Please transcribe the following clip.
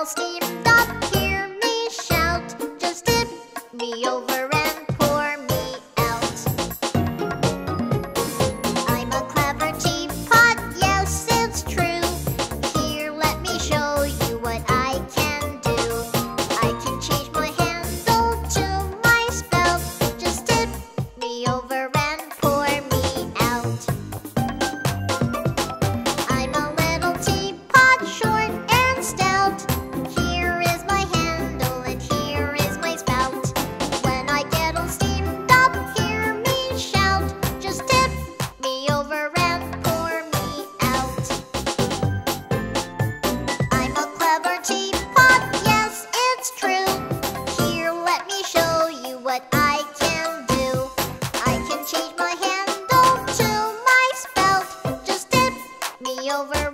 steamed up, hear me shout. Just tip me over and pour me out. I'm a clever teapot, yes, it's true. Here, let me show you what I can do. I can change my handle to my spout. Just tip me over and pour me out. I'm a little teapot, short and stout. Here is my handle and here is my spout. When I get all steamed up, hear me shout. Just tip me over and pour me out. I'm a clever teapot, yes, it's true. Here, let me show you what I can do. I can change my handle to my spout. Just tip me over